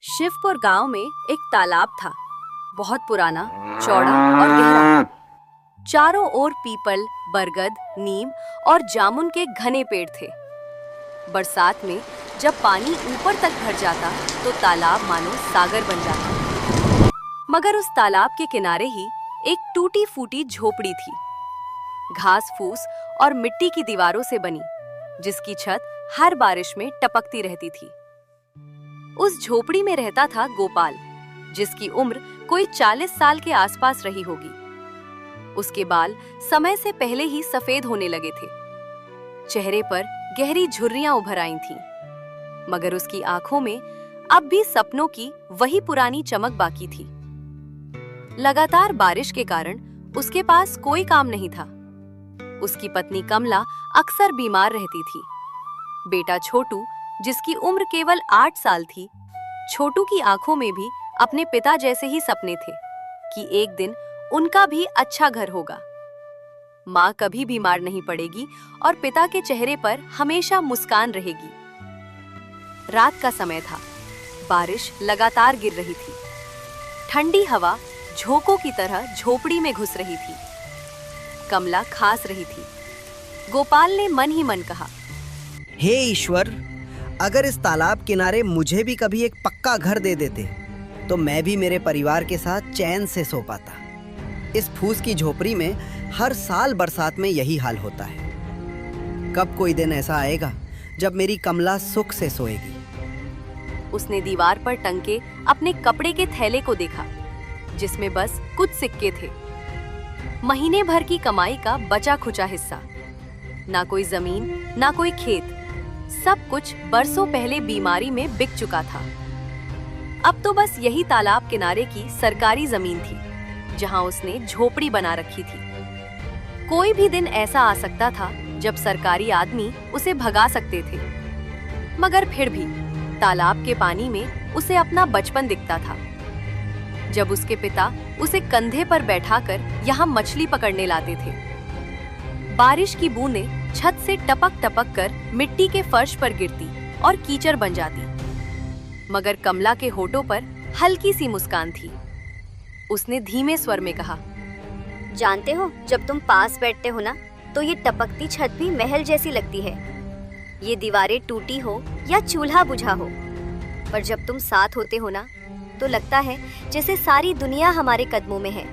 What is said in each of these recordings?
शिवपुर गांव में एक तालाब था, बहुत पुराना, चौड़ा और गहरा। चारों ओर पीपल, बरगद, नीम और जामुन के घने पेड़ थे। बरसात में जब पानी ऊपर तक भर जाता तो तालाब मानो सागर बन जाता। मगर उस तालाब के किनारे ही एक टूटी फूटी झोपड़ी थी, घास फूस और मिट्टी की दीवारों से बनी, जिसकी छत हर बारिश में टपकती रहती थी। उस झोपड़ी में रहता था गोपाल, जिसकी उम्र कोई 40 साल के आसपास रही होगी। उसके बाल समय से पहले ही सफेद होने लगे थे, चेहरे पर गहरी झुर्रियां उभर आई थीं, मगर उसकी आंखों में अब भी सपनों की वही पुरानी चमक बाकी थी। लगातार बारिश के कारण उसके पास कोई काम नहीं था। उसकी पत्नी कमला अक्सर बीमार रहती थी। बेटा छोटू, जिसकी उम्र केवल 8 साल थी, छोटू की आंखों में भी अपने पिता जैसे ही सपने थे कि एक दिन उनका भी अच्छा घर होगा। माँ कभी बीमार नहीं पड़ेगी और पिता के चेहरे पर हमेशा मुस्कान रहेगी। रात का समय था, बारिश लगातार गिर रही थी। ठंडी हवा झोंकों की तरह झोपड़ी में घुस रही थी। कमला खांस रही थी। गोपाल ने मन ही मन कहा, हे ईश्वर, अगर इस तालाब किनारे मुझे भी कभी एक पक्का घर दे देते तो मैं भी मेरे परिवार के साथ चैन से सो पाता। इस फूस की झोपड़ी में हर साल बरसात में यही हाल होता है। कब कोई दिन ऐसा आएगा जब मेरी कमला सुख से सोएगी। उसने दीवार पर टंगे अपने कपड़े के थैले को देखा, जिसमें बस कुछ सिक्के थे। महीने भर की कमाई का बचा खुचा हिस्सा। ना कोई जमीन, ना कोई खेत, सब कुछ बरसों पहले बीमारी में बिक चुका था। अब तो बस यही तालाब किनारे की सरकारी जमीन थी, जहां उसने झोपड़ी बना रखी थी। कोई भी दिन ऐसा आ सकता था जब सरकारी आदमी उसे भगा सकते थे, मगर फिर भी तालाब के पानी में उसे अपना बचपन दिखता था, जब उसके पिता उसे कंधे पर बैठाकर यहाँ मछली पकड़ने लाते थे। बारिश की बूंदें छत से टपक टपक कर मिट्टी के फर्श पर गिरती और कीचड़ बन जाती, मगर कमला के होठों पर हल्की सी मुस्कान थी। उसने धीमे स्वर में कहा, जानते हो, जब तुम पास बैठते हो ना, तो ये टपकती छत भी महल जैसी लगती है। ये दीवारें टूटी हो या चूल्हा बुझा हो, पर जब तुम साथ होते हो ना, तो लगता है जैसे सारी दुनिया हमारे कदमों में है।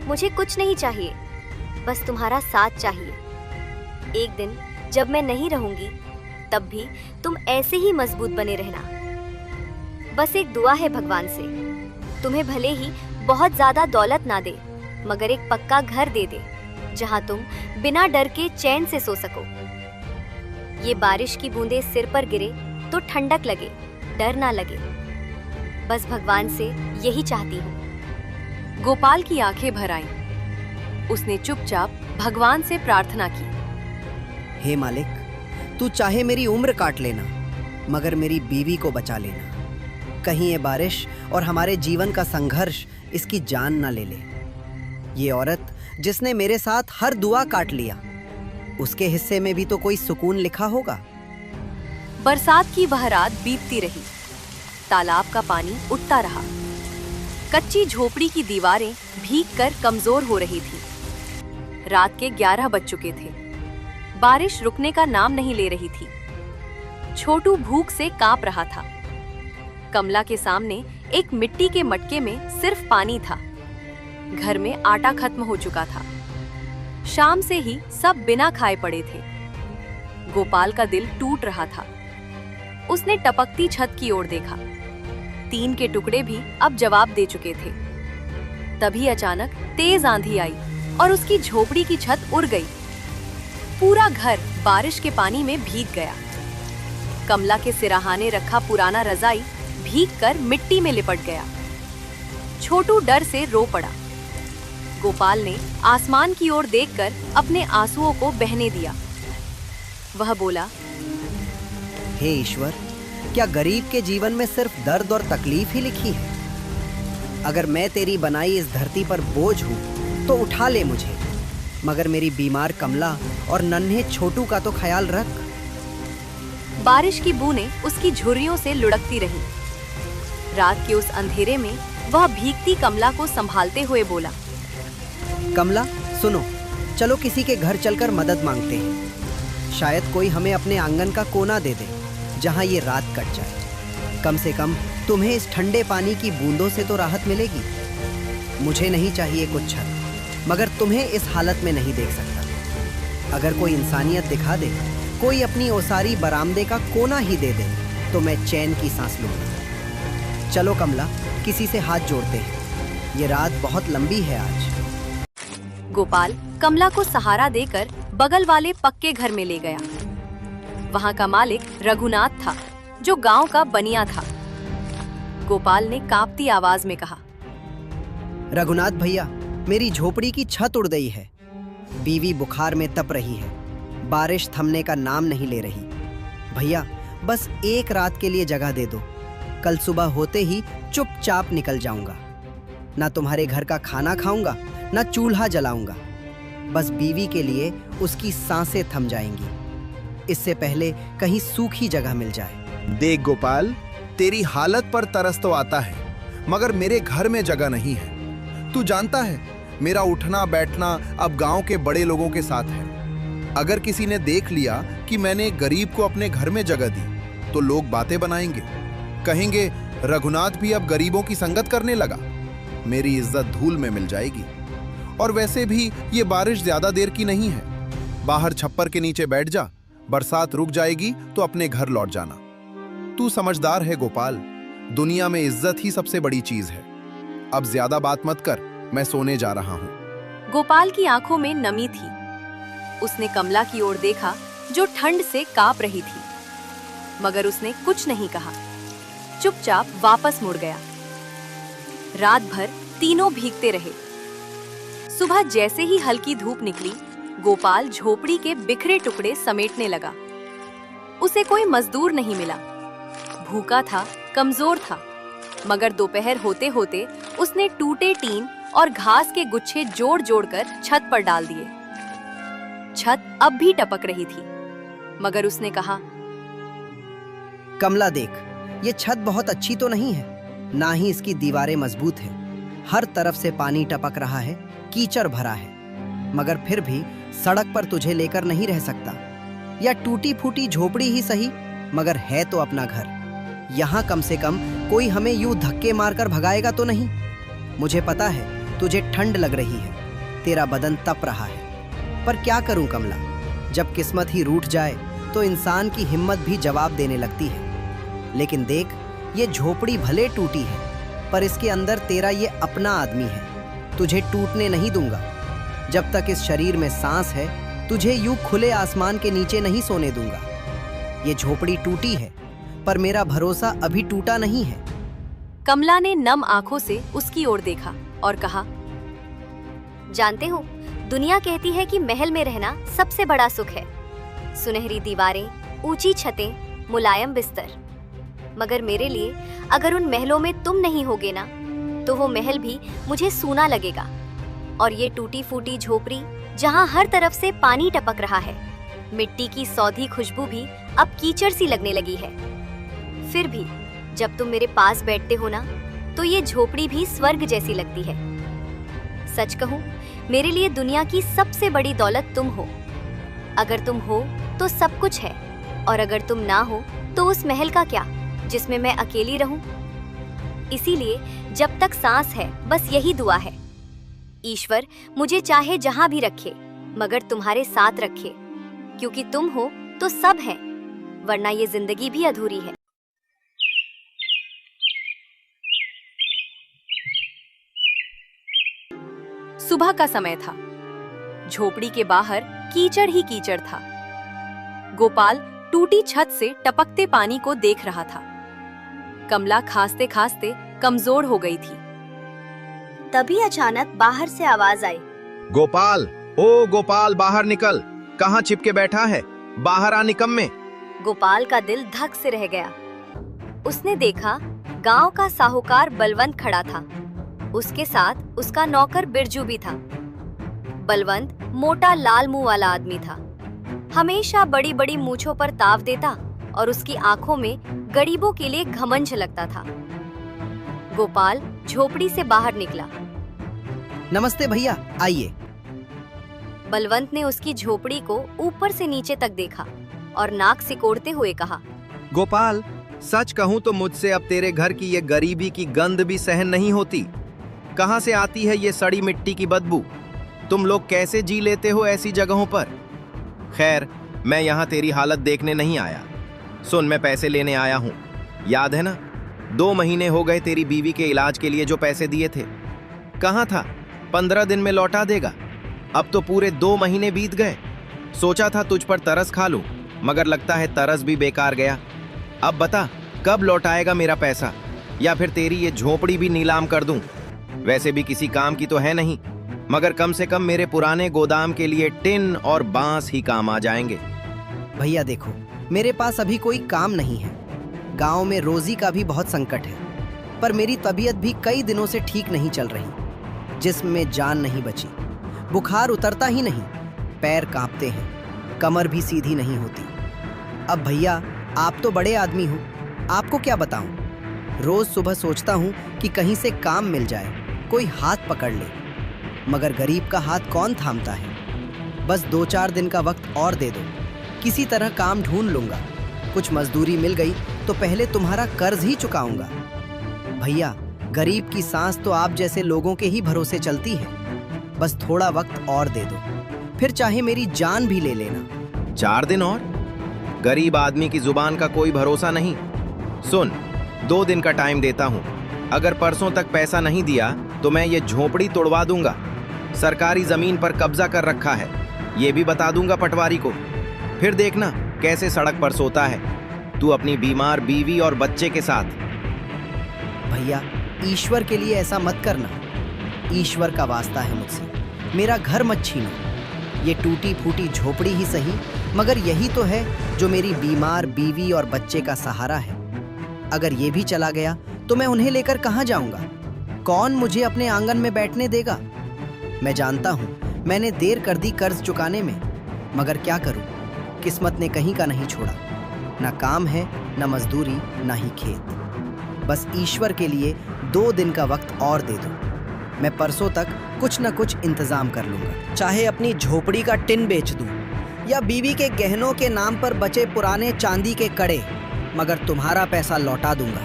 मुझे कुछ नहीं चाहिए, बस तुम्हारा साथ चाहिए। एक दिन जब मैं नहीं रहूंगी, तब भी तुम ऐसे ही मजबूत बने रहना। बस एक दुआ है भगवान से, तुम्हें भले ही बहुत ज्यादा दौलत ना दे, मगर एक पक्का घर दे दे, जहां तुम बिना डर के चैन से सो सको। ये बारिश की बूंदें सिर पर गिरे तो ठंडक लगे, डर ना लगे। बस भगवान से यही चाहती हूँ। गोपाल की आंखें भर आईं। उसने चुपचाप भगवान से प्रार्थना की, हे मालिक, तू चाहे मेरी उम्र काट लेना, मगर मेरी बीवी को बचा लेना। कहीं ये बारिश और हमारे जीवन का संघर्ष इसकी जान ना ले ले। ये औरत जिसने मेरे साथ हर दुआ काट लिया, उसके हिस्से में भी तो कोई सुकून लिखा होगा। बरसात की वह रात बीतती रही। तालाब का पानी उठता रहा। कच्ची झोपड़ी की दीवारें भीग कर कमजोर हो रही थी। रात के 11 बज चुके थे। बारिश रुकने का नाम नहीं ले रही थी। छोटू भूख से कांप रहा था। कमला के सामने एक मिट्टी के मटके में सिर्फ पानी था। घर में आटा खत्म हो चुका था। शाम से ही सब बिना खाए पड़े थे। गोपाल का दिल टूट रहा था। उसने टपकती छत की ओर देखा। टीन के टुकड़े भी अब जवाब दे चुके थे। तभी अचानक तेज आंधी आई और उसकी झोपड़ी की छत उड़ गई। पूरा घर बारिश के पानी में भीग गया। कमला के सिराहाने रखा पुराना रजाई भीगकर मिट्टी में लिपट गया। छोटू डर से रो पड़ा। गोपाल ने आसमान की ओर देखकर अपने आंसुओं को बहने दिया। वह बोला, हे ईश्वर, क्या गरीब के जीवन में सिर्फ दर्द और तकलीफ ही लिखी है? अगर मैं तेरी बनाई इस धरती पर बोझ हूँ तो उठा ले मुझे, मगर मेरी बीमार कमला और नन्हे छोटू का तो ख्याल रख। बारिश की बूंदें उसकी झुर्रियों से लुढ़कती रहीं। रात के उस अंधेरे में वह भीगती कमला को संभालते हुए बोला, कमला सुनो, चलो किसी के घर चलकर मदद मांगते हैं। शायद कोई हमें अपने आंगन का कोना दे दे जहां ये रात कट जाए। कम से कम तुम्हें इस ठंडे पानी की बूंदों से तो राहत मिलेगी। मुझे नहीं चाहिए कुछ छत, मगर तुम्हें इस हालत में नहीं देख सकता। अगर कोई इंसानियत दिखा दे, कोई अपनी ओसारी बरामदे का कोना ही दे दे, तो मैं चैन की सांस लूंगा। चलो कमला, किसी से हाथ जोड़ते हैं। ये रात बहुत लंबी है आज। गोपाल कमला को सहारा देकर बगल वाले पक्के घर में ले गया। वहां का मालिक रघुनाथ था, जो गांव का बनिया था। गोपाल ने कांपती आवाज में कहा, रघुनाथ भैया, मेरी झोपड़ी की छत उड़ गई है। बीवी बुखार में तप रही है, बारिश थमने का नाम नहीं ले रही। भैया, बस एक रात के लिए जगह दे दो। कल सुबह होते ही चुपचाप निकल जाऊंगा। ना तुम्हारे घर का खाना खाऊंगा, ना चूल्हा जलाऊंगा। बस बीवी के लिए उसकी सांसें थम जाएंगी, इससे पहले कहीं सूखी जगह मिल जाए। देख गोपाल, तेरी हालत पर तरस तो आता है, मगर मेरे घर में जगह नहीं है। तू जानता है, मेरा उठना बैठना अब गांव के बड़े लोगों के साथ है। अगर किसी ने देख लिया कि मैंने गरीब को अपने घर में जगह दी, तो लोग बातें बनाएंगे, कहेंगे रघुनाथ भी अब गरीबों की संगत करने लगा। मेरी इज्जत धूल में मिल जाएगी। और वैसे भी ये बारिश ज्यादा देर की नहीं है। बाहर छप्पर के नीचे बैठ जा, बरसात रुक जाएगी तो अपने घर लौट जाना। तू समझदार है गोपाल, दुनिया में इज्जत ही सबसे बड़ी चीज है। अब ज्यादा बात मत कर, मैं सोने जा रहा हूँ। गोपाल की आंखों में नमी थी। उसने कमला की ओर देखा, जो ठंड से कांप रही थी, मगर उसने कुछ नहीं कहा। चुपचाप वापस मुड़ गया। रात भर तीनों भीगते रहे। सुबह जैसे ही हल्की धूप निकली, गोपाल झोपड़ी के बिखरे टुकड़े समेटने लगा। उसे कोई मजदूर नहीं मिला। भूखा था, कमजोर था, मगर दोपहर होते होते उसने टूटे टीन और घास के गुच्छे जोड़ जोड़कर छत पर डाल दिए। छत अब भी टपक रही थी, मगर उसने कहा, कमला देख, ये छत बहुत अच्छी तो नहीं है, ना ही इसकी दीवारें मजबूत हैं। हर तरफ से पानी टपक रहा है, कीचड़ भरा है, मगर फिर भी सड़क पर तुझे लेकर नहीं रह सकता। या टूटी फूटी झोपड़ी ही सही, मगर है तो अपना घर। यहाँ कम से कम कोई हमें यूं धक्के मारकर भगाएगा तो नहीं। मुझे पता है तुझे ठंड लग रही है, तेरा बदन तप रहा है, पर क्या करूं कमला, जब किस्मत ही रूठ जाए तो इंसान की हिम्मत भी जवाब देने लगती है। लेकिन देख, ये झोपड़ी भले टूटी है, पर इसके अंदर तेरा ये अपना आदमी है। तुझे टूटने नहीं दूंगा। जब तक इस शरीर में सांस है, तुझे यूं खुले आसमान के नीचे नहीं सोने दूंगा। ये झोपड़ी टूटी है, पर मेरा भरोसा अभी टूटा नहीं है। कमला ने नम आंखों से उसकी ओर देखा और कहा, जानते हो, दुनिया कहती है कि महल में रहना सबसे बड़ा सुख है। सुनहरी दीवारें, ऊंची छतें, मुलायम बिस्तर। मगर मेरे लिए अगर उन महलों में तुम नहीं होगे ना, तो वो महल भी मुझे सूना लगेगा। और ये टूटी फूटी झोपड़ी, जहाँ हर तरफ से पानी टपक रहा है, मिट्टी की सौधी खुशबू भी अब कीचड़ सी लगने लगी है। फिर भी जब तुम मेरे पास बैठते हो ना, तो ये झोपड़ी भी स्वर्ग जैसी लगती है। सच कहूँ, मेरे लिए दुनिया की सबसे बड़ी दौलत तुम हो। अगर तुम हो तो सब कुछ है, और अगर तुम ना हो तो उस महल का क्या, जिसमें मैं अकेली रहूं। इसीलिए जब तक सांस है, बस यही दुआ है, ईश्वर मुझे चाहे जहां भी रखे, मगर तुम्हारे साथ रखे, क्योंकि तुम हो तो सब है, वरना ये जिंदगी भी अधूरी है। सुबह का समय था। झोपड़ी के बाहर कीचड़ ही कीचड़ था। गोपाल टूटी छत से टपकते पानी को देख रहा था। कमला खांसते खांसते कमजोर हो गई थी। तभी अचानक बाहर से आवाज आई, गोपाल, ओ गोपाल, बाहर निकल। कहाँ छिपके बैठा है? बाहर आ निकम्मे। गोपाल का दिल धक से रह गया। उसने देखा गांव का साहूकार बलवंत खड़ा था। उसके साथ उसका नौकर बिरजू भी था। बलवंत मोटा लाल मुंह वाला आदमी था। हमेशा बड़ी बड़ी मूंछों पर ताव देता और उसकी आंखों में गरीबों के लिए घमंड झलकता था। गोपाल झोपड़ी से बाहर निकला। नमस्ते भैया, आइए। बलवंत ने उसकी झोपड़ी को ऊपर से नीचे तक देखा और नाक सिकोड़ते हुए कहा, गोपाल, सच कहूं तो मुझसे अब तेरे घर की ये गरीबी की गंध भी सहन नहीं होती। कहां से आती है ये सड़ी मिट्टी की बदबू? तुम लोग कैसे जी लेते हो ऐसी जगहों पर? खैर, मैं यहाँ तेरी हालत देखने नहीं आया। सुन, मैं पैसे लेने आया हूँ। याद है ना, 2 महीने हो गए तेरी बीवी के इलाज के लिए जो पैसे दिए थे। कहाँ था? 15 दिन में लौटा देगा। अब तो पूरे 2 महीने बीत गए। सोचा था तुझ पर तरस खा लूं, मगर लगता है तरस भी बेकार गया। अब बता, कब लौटाएगा मेरा पैसा, या फिर तेरी ये झोपड़ी भी नीलाम कर दूं? वैसे भी किसी काम की तो है नहीं, मगर कम से कम मेरे पुराने गोदाम के लिए टिन और बांस ही काम आ जाएंगे। भैया देखो, मेरे पास अभी कोई काम नहीं है। गांव में रोजी का भी बहुत संकट है, पर मेरी तबीयत भी कई दिनों से ठीक नहीं चल रही। जिस्म में जान नहीं बची, बुखार उतरता ही नहीं, पैर कांपते हैं, कमर भी सीधी नहीं होती। अब भैया, आप तो बड़े आदमी हो, आपको क्या बताऊं। रोज सुबह सोचता हूं कि कहीं से काम मिल जाए, कोई हाथ पकड़ ले, मगर गरीब का हाथ कौन थामता है। बस 2-4 दिन का वक्त और दे दो, किसी तरह काम ढूंढ लूंगा। कुछ मजदूरी मिल गई तो पहले तुम्हारा कर्ज ही चुकाऊंगा। भैया, गरीब की सांस तो आप जैसे लोगों के ही भरोसे चलती है। बस थोड़ा वक्त और दे दो, फिर चाहे मेरी जान भी ले लेना। 4 दिन और? गरीब आदमी की जुबान का कोई भरोसा नहीं। सुन, 2 दिन का टाइम देता हूं। अगर परसों तक पैसा नहीं दिया तो मैं ये झोपड़ी तोड़वा दूंगा। सरकारी जमीन पर कब्जा कर रखा है, ये भी बता दूंगा पटवारी को। फिर देखना कैसे सड़क पर सोता है तू अपनी बीमार बीवी और बच्चे के साथ। भैया, ईश्वर के लिए ऐसा मत करना। ईश्वर का वास्ता है मुझसे, मेरा घर मत छीनो। ये टूटी फूटी झोपड़ी ही सही, मगर यही तो है जो मेरी बीमार बीवी और बच्चे का सहारा है। अगर ये भी चला गया तो मैं उन्हें लेकर कहाँ जाऊंगा? कौन मुझे अपने आंगन में बैठने देगा? मैं जानता हूँ मैंने देर कर दी कर्ज चुकाने में, मगर क्या करूँ, किस्मत ने कहीं का नहीं छोड़ा। ना काम है, ना मजदूरी, ना ही खेत। बस ईश्वर के लिए 2 दिन का वक्त और दे दो। मैं परसों तक कुछ न कुछ इंतजाम कर लूंगा। चाहे अपनी झोपड़ी का टिन बेच दूं, या बीवी के गहनों के नाम पर बचे पुराने चांदी के कड़े, मगर तुम्हारा पैसा लौटा दूंगा।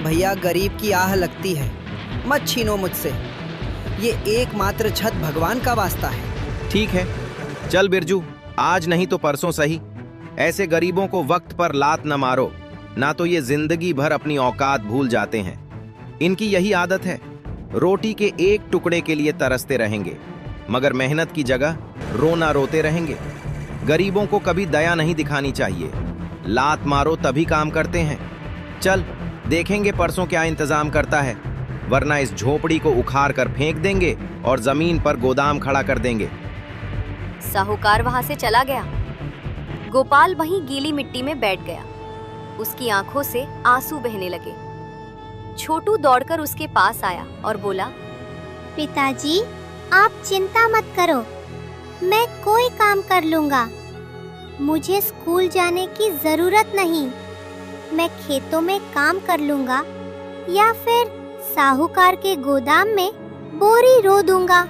भैया, गरीब की आह लगती है, मत छीनो मुझसे। ये एकमात्र छत भगवान का वास्ता है। ठीक है, चल बिरजू, आज नहीं तो परसों सही। ऐसे गरीबों को वक्त पर लात न मारो, ना तो ये जिंदगी भर अपनी औकात भूल जाते हैं। इनकी यही आदत है, रोटी के एक टुकड़े के लिए तरसते रहेंगे, मगर मेहनत की जगह रोना रोते रहेंगे। गरीबों को कभी दया नहीं दिखानी चाहिए। लात मारो तभी काम करते हैं। चल देखेंगे परसों क्या इंतजाम करता है, वरना इस झोपड़ी को उखाड़ कर फेंक देंगे और जमीन पर गोदाम खड़ा कर देंगे। साहूकार वहां से चला गया। गोपाल वहीं गीली मिट्टी में बैठ गया। उसकी आंखों से आंसू बहने लगे। छोटू दौड़कर उसके पास आया और बोला, पिताजी, आप चिंता मत करो, मैं कोई काम कर लूंगा। मुझे स्कूल जाने की जरूरत नहीं। मैं खेतों में काम कर लूंगा या फिर साहूकार के गोदाम में बोरी रो दूंगा।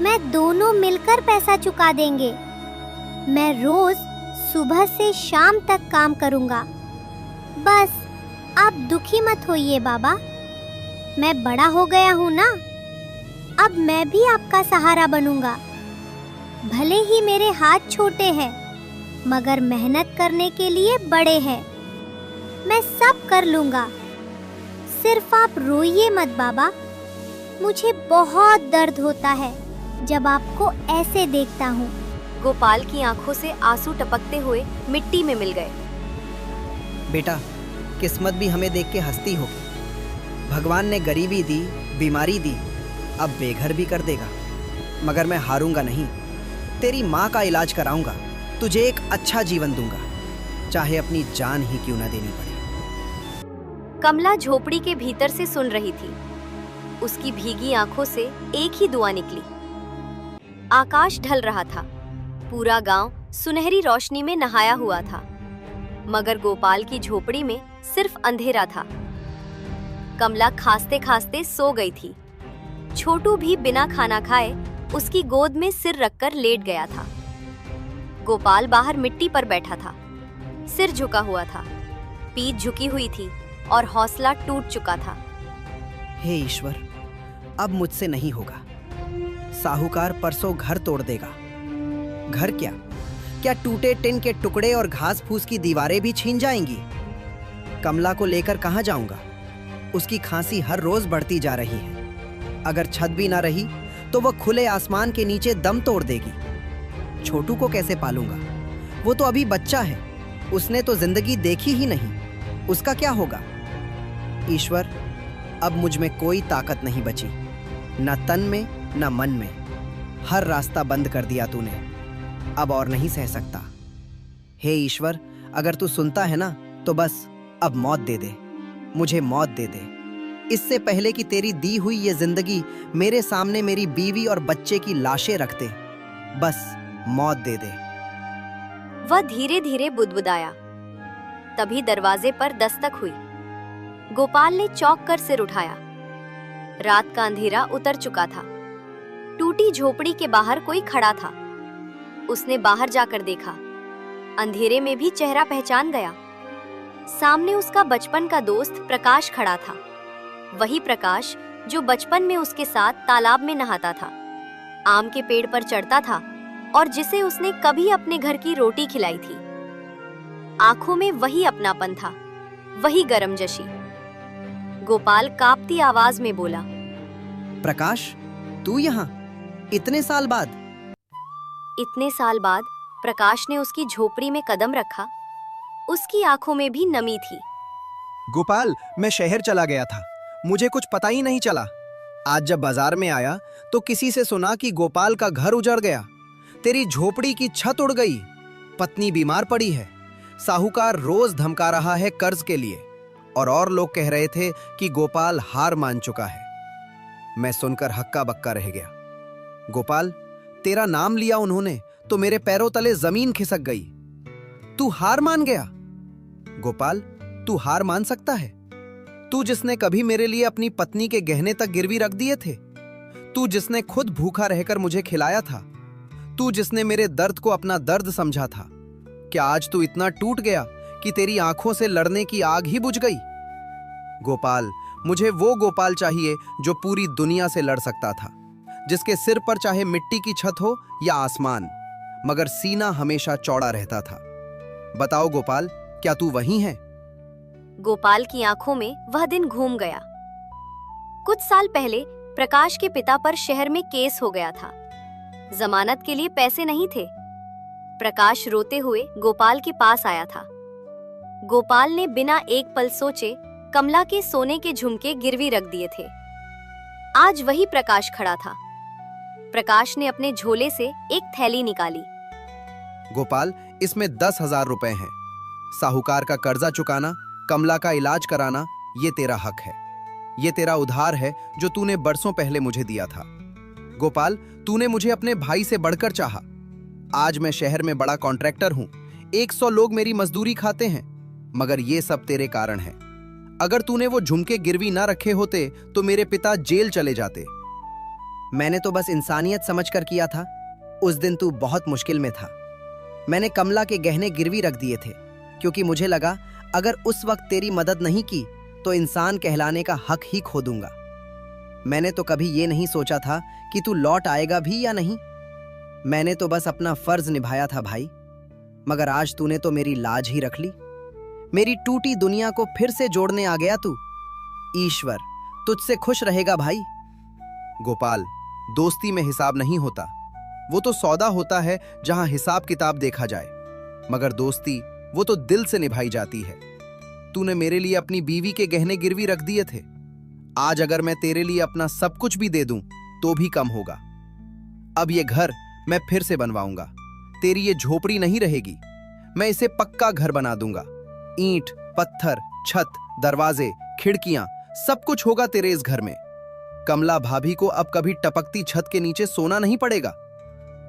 मैं दोनों मिलकर पैसा चुका देंगे। मैं रोज सुबह से शाम तक काम करूंगा। बस आप दुखी मत होइए बाबा, मैं बड़ा हो गया हूँ ना, अब मैं भी आपका सहारा बनूंगा। भले ही मेरे हाथ छोटे हैं, मगर मेहनत करने के लिए बड़े हैं। मैं सब कर लूंगा, सिर्फ आप रोइए मत बाबा। मुझे बहुत दर्द होता है जब आपको ऐसे देखता हूँ। गोपाल की आंखों से आंसू टपकते हुए मिट्टी में मिल गए। बेटा, किस्मत भी हमें देख के हंसती होगी। भगवान ने गरीबी दी, बीमारी दी, अब बेघर भी कर देगा, मगर मैं हारूंगा नहीं। तेरी माँ का इलाज कराऊंगा, तुझे एक अच्छा जीवन दूंगा, चाहे अपनी जान ही क्यों ना देनी पड़े। कमला झोपड़ी के भीतर से सुन रही थी। उसकी भीगी आंखों से एक ही दुआ निकली। आकाश ढल रहा था, पूरा गांव सुनहरी रोशनी में नहाया हुआ था, मगर गोपाल की झोपड़ी में सिर्फ अंधेरा था। कमला खांसते खांसते सो गई थी। छोटू भी बिना खाना खाए उसकी गोद में सिर रखकर लेट गया था। गोपाल बाहर मिट्टी पर बैठा था, सिर झुका हुआ था, पीठ झुकी हुई थी और हौसला टूट चुका था। हे ईश्वर, अब मुझसे नहीं होगा। साहूकार परसों घर तोड़ देगा। घर क्या, क्या टूटे टिन के टुकड़े और घास फूस की दीवारें भी छीन जाएंगी। कमला को लेकर कहाँ जाऊंगा? उसकी खांसी हर रोज बढ़ती जा रही है। अगर छत भी ना रही तो वह खुले आसमान के नीचे दम तोड़ देगी। छोटू को कैसे पालूंगा? वो तो अभी बच्चा है, उसने तो जिंदगी देखी ही नहीं। उसका क्या होगा? ईश्वर, अब मुझ में कोई ताकत नहीं बची, न तन में न मन में। हर रास्ता बंद कर दिया तूने, अब और नहीं सह सकता। हे ईश्वर, अगर तू सुनता है ना तो बस अब मौत दे दे, मुझे मौत दे दे। इससे पहले कि तेरी दी हुई ये जिंदगी मेरे सामने मेरी बीवी और बच्चे की लाशें रखते, बस मौत दे दे। वह धीरे धीरे बुदबुदाया। तभी दरवाजे पर दस्तक हुई। गोपाल ने चौंक कर सिर उठाया। रात का अंधेरा उतर चुका था। टूटी झोपड़ी के बाहर कोई खड़ा था। उसने बाहर जाकर देखा। अंधेरे में भी चेहरा पहचान गया। सामने उसका बचपन का दोस्त प्रकाश खड़ा था। वही प्रकाश जो बचपन में उसके साथ तालाब में नहाता था, आम के पेड़ पर चढ़ता था और जिसे उसने कभी अपने घर की रोटी खिलाई थी। आंखों में वही अपनापन था, वही गर्मजोशी। गोपाल कांपती आवाज में बोला, प्रकाश, तू यहाँ इतने साल बाद? इतने साल बाद प्रकाश ने उसकी झोपड़ी में कदम रखा। उसकी आंखों में भी नमी थी। गोपाल, मैं शहर चला गया था, मुझे कुछ पता ही नहीं चला। आज जब बाजार में आया तो किसी से सुना कि गोपाल का घर उजड़ गया, तेरी झोपड़ी की छत उड़ गई, पत्नी बीमार पड़ी है, साहूकार रोज धमका रहा है कर्ज के लिए, और लोग कह रहे थे कि गोपाल हार मान चुका है। मैं सुनकर हक्का बक्का रह गया। गोपाल, तेरा नाम लिया उन्होंने तो मेरे पैरों तले जमीन खिसक गई। तू हार मान गया? गोपाल, तू हार मान सकता है? तू जिसने कभी मेरे लिए अपनी पत्नी के गहने तक गिरवी रख दिए थे, तू जिसने खुद भूखा रहकर मुझे खिलाया था, तू जिसने मेरे दर्द को अपना दर्द समझा था, क्या आज तू इतना टूट गया कि तेरी आंखों से लड़ने की आग ही बुझ गई? गोपाल, मुझे वो गोपाल चाहिए जो पूरी दुनिया से लड़ सकता था, जिसके सिर पर चाहे मिट्टी की छत हो या आसमान, मगर सीना हमेशा चौड़ा रहता था। बताओ गोपाल, क्या तू वही है? गोपाल की आंखों में वह दिन घूम गया। कुछ साल पहले प्रकाश के पिता पर शहर में केस हो गया था। जमानत के लिए पैसे नहीं थे। प्रकाश रोते हुए गोपाल के पास आया था। गोपाल ने बिना एक पल सोचे कमला के सोने के झुमके गिरवी रख दिए थे। आज वही प्रकाश खड़ा था। प्रकाश ने अपने झोले से एक थैली निकाली। गोपाल, इसमें 10,000 रुपए हैं। साहूकार का कर्जा चुकाना, कमला का इलाज कराना, ये तेरा हक है। ये तेरा उधार है जो तूने बरसों पहले मुझे दिया था। गोपाल, तूने मुझे अपने भाई से बढ़कर चाहा। आज मैं शहर में बड़ा कॉन्ट्रैक्टर हूं, 100 लोग मेरी मजदूरी खाते हैं, मगर ये सब तेरे कारण है। अगर तूने वो झुमके गिरवी ना रखे होते तो मेरे पिता जेल चले जाते। मैंने तो बस इंसानियत समझकर किया था। उस दिन तू बहुत मुश्किल में था। मैंने कमला के गहने गिरवी रख दिए थे, क्योंकि मुझे लगा अगर उस वक्त तेरी मदद नहीं की तो इंसान कहलाने का हक ही खो दूंगा। मैंने तो कभी ये नहीं सोचा था कि तू लौट आएगा भी या नहीं। मैंने तो बस अपना फर्ज निभाया था भाई, मगर आज तूने तो मेरी लाज ही रख ली। मेरी टूटी दुनिया को फिर से जोड़ने आ गया तू। ईश्वर तुझसे खुश रहेगा भाई। गोपाल, दोस्ती में हिसाब नहीं होता, वो तो सौदा होता है जहां हिसाब किताब देखा जाए, मगर दोस्ती वो तो दिल से निभाई जाती है। तूने मेरे लिए अपनी बीवी के गहने गिरवी रख दिए थे। आज अगर मैं तेरे लिए अपना सब कुछ भी दे दूं तो भी कम होगा। अब ये घर मैं फिर से बनवाऊंगा। तेरी ये झोपड़ी नहीं रहेगी, मैं इसे पक्का घर बना दूंगा। ईंट, पत्थर, छत, दरवाजे, खिड़कियां, सब कुछ होगा तेरे इस घर में। कमला भाभी को अब कभी टपकती छत के नीचे सोना नहीं पड़ेगा।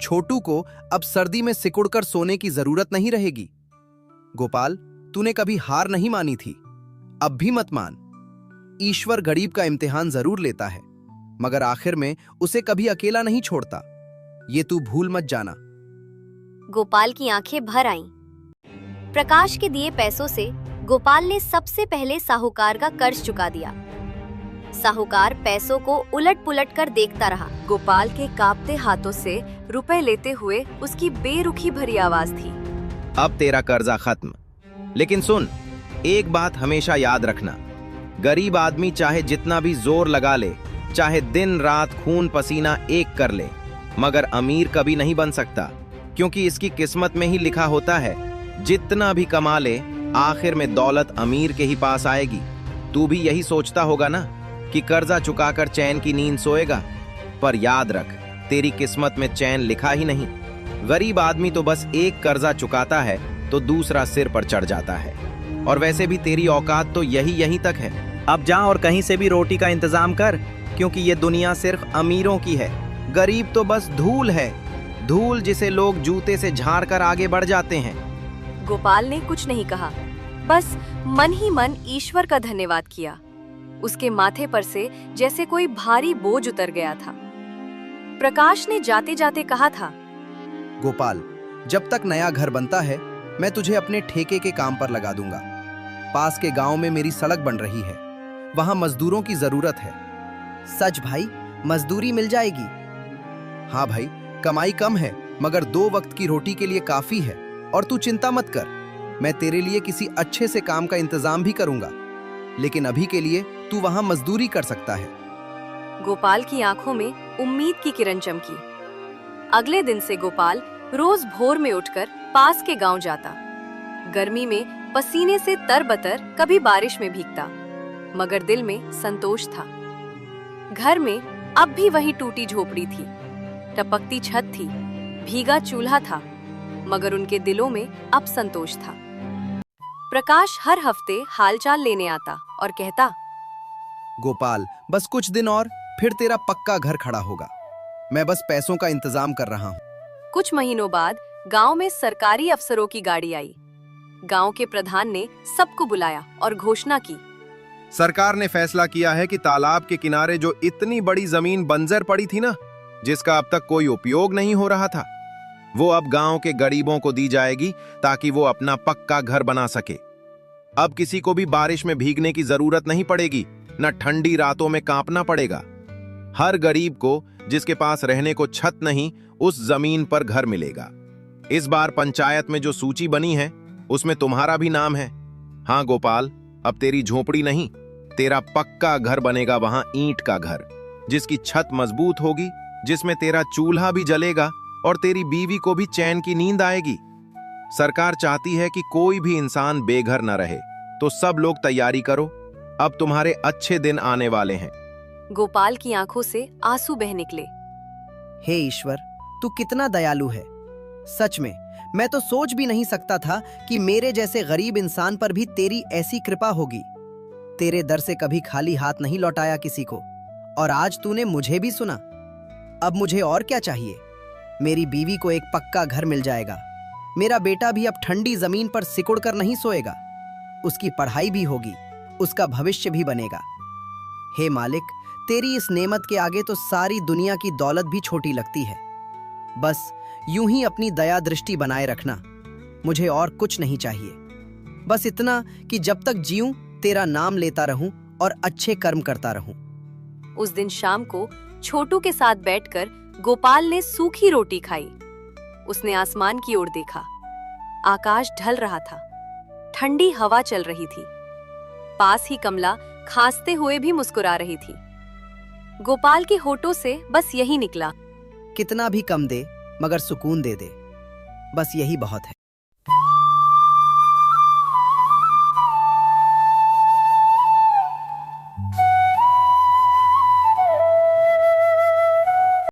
छोटू को अब सर्दी में सिकुड़कर सोने की जरूरत नहीं रहेगी। गोपाल, तूने कभी हार नहीं मानी थी, अब भी मत मान। ईश्वर गरीब का इम्तिहान जरूर लेता है, मगर आखिर में उसे कभी अकेला नहीं छोड़ता। ये तू भूल मत जाना। गोपाल की आंखें भर आईं। प्रकाश के दिए पैसों से गोपाल ने सबसे पहले साहूकार का कर्ज चुका दिया। साहूकार पैसों को उलट-पुलट कर देखता रहा। गोपाल के कांपते हाथों से रुपए लेते हुए उसकी बेरुखी भरी आवाज थी। अब तेरा कर्जा खत्म। लेकिन सुन, एक बात हमेशा याद रखना, गरीब आदमी चाहे जितना भी जोर लगा ले, चाहे दिन रात खून पसीना एक कर ले, मगर अमीर कभी नहीं बन सकता, क्योंकि इसकी किस्मत में ही लिखा होता है जितना भी कमा ले आखिर में दौलत अमीर के ही पास आएगी। तू भी यही सोचता होगा ना कि कर्जा चुकाकर चैन की नींद सोएगा, पर याद रख तेरी किस्मत में चैन लिखा ही नहीं। गरीब आदमी तो बस एक कर्जा चुकाता है तो दूसरा सिर पर चढ़ जाता है, और वैसे भी तेरी औकात तो यहीं तक है। अब जा और कहीं से भी रोटी का इंतजाम कर, क्योंकि ये दुनिया सिर्फ अमीरों की है। गरीब तो बस धूल है, धूल जिसे लोग जूते से झाड़ कर आगे बढ़ जाते हैं। गोपाल ने कुछ नहीं कहा, बस मन ही मन ईश्वर का धन्यवाद किया। उसके माथे पर से जैसे कोई भारी बोझ उतर गया था। प्रकाश ने जाते जाते कहा था, गोपाल, जब तक नया घर बनता है मैं तुझे अपने ठेके के काम पर लगा दूंगा। पास के गांव में मेरी सड़क बन रही है, वहां मजदूरों की जरूरत है। सच भाई, मजदूरी मिल जाएगी। हाँ भाई, कमाई कम है मगर 2 वक्त की रोटी के लिए काफी है। और तू चिंता मत कर, मैं तेरे लिए किसी अच्छे से काम का इंतजाम भी करूंगा, लेकिन अभी के लिए तू वहां मजदूरी कर सकता है। गोपाल की आंखों में उम्मीद की किरण चमकी। अगले दिन से गोपाल रोज भोर में उठकर पास के गांव जाता। गर्मी में पसीने से तरबतर, कभी बारिश में भीगता, मगर दिल में संतोष था। घर में अब भी वही टूटी झोपड़ी थी, टपकती छत थी, भीगा चूल्हा था, मगर उनके दिलों में अब संतोष था। प्रकाश हर हफ्ते हालचाल लेने आता और कहता, गोपाल, बस कुछ दिन और फिर तेरा पक्का घर खड़ा होगा। मैं बस पैसों का इंतजाम कर रहा हूँ। कुछ महीनों बाद गांव में सरकारी अफसरों की गाड़ी आई। गांव के प्रधान ने सबको बुलाया और घोषणा की, सरकार ने फैसला किया है कि तालाब के किनारे जो इतनी बड़ी जमीन बंजर पड़ी थी ना, जिसका अब तक कोई उपयोग नहीं हो रहा था, वो अब गांव के गरीबों को दी जाएगी ताकि वो अपना पक्का घर बना सके। अब किसी को भी बारिश में भीगने की जरूरत नहीं पड़ेगी, न ठंडी रातों में कांपना पड़ेगा। हर गरीब को जिसके पास रहने को छत नहीं, उस जमीन पर घर मिलेगा। इस बार पंचायत में जो सूची बनी है उसमें तुम्हारा भी नाम है। हाँ गोपाल, अब तेरी झोपड़ी नहीं, तेरा पक्का घर बनेगा, वहां ईंट का घर, जिसकी छत मजबूत होगी, जिसमें तेरा चूल्हा भी जलेगा और तेरी बीवी को भी चैन की नींद आएगी। सरकार चाहती है कि कोई भी इंसान बेघर न रहे, तो सब लोग तैयारी करो, अब तुम्हारे अच्छे दिन आने वाले हैं। गोपाल की आंखों से आंसू बह निकले। हे ईश्वर, तू कितना दयालु है। सच में मैं तो सोच भी नहीं सकता था कि मेरे जैसे गरीब इंसान पर भी तेरी ऐसी कृपा होगी। तेरे दर से कभी खाली हाथ नहीं लौटाया किसी को, और आज तूने मुझे भी सुना। अब मुझे और क्या चाहिए? मेरी बीवी को एक पक्का घर मिल जाएगा, मेरा बेटा भी अब ठंडी जमीन पर सिकुड़ कर नहीं सोएगा, उसकी पढ़ाई भी होगी, उसका भविष्य भी बनेगा। हे मालिक, तेरी इस नेमत के आगे तो सारी दुनिया की दौलत भी छोटी लगती है। बस यूं ही अपनी दया दृष्टि बनाए रखना, मुझे और कुछ नहीं चाहिए। बस इतना कि जब तक जीऊं तेरा नाम लेता रहूं और अच्छे कर्म करता रहूं। उस दिन शाम को छोटू के साथ बैठकर गोपाल ने सूखी रोटी खाई। उसने आसमान की ओर देखा। आकाश ढल रहा था, ठंडी हवा चल रही थी। पास ही कमला खांसते हुए भी मुस्कुरा रही थी। गोपाल के होठों से बस यही निकला, कितना भी कम दे मगर सुकून दे दे, बस यही बहुत है।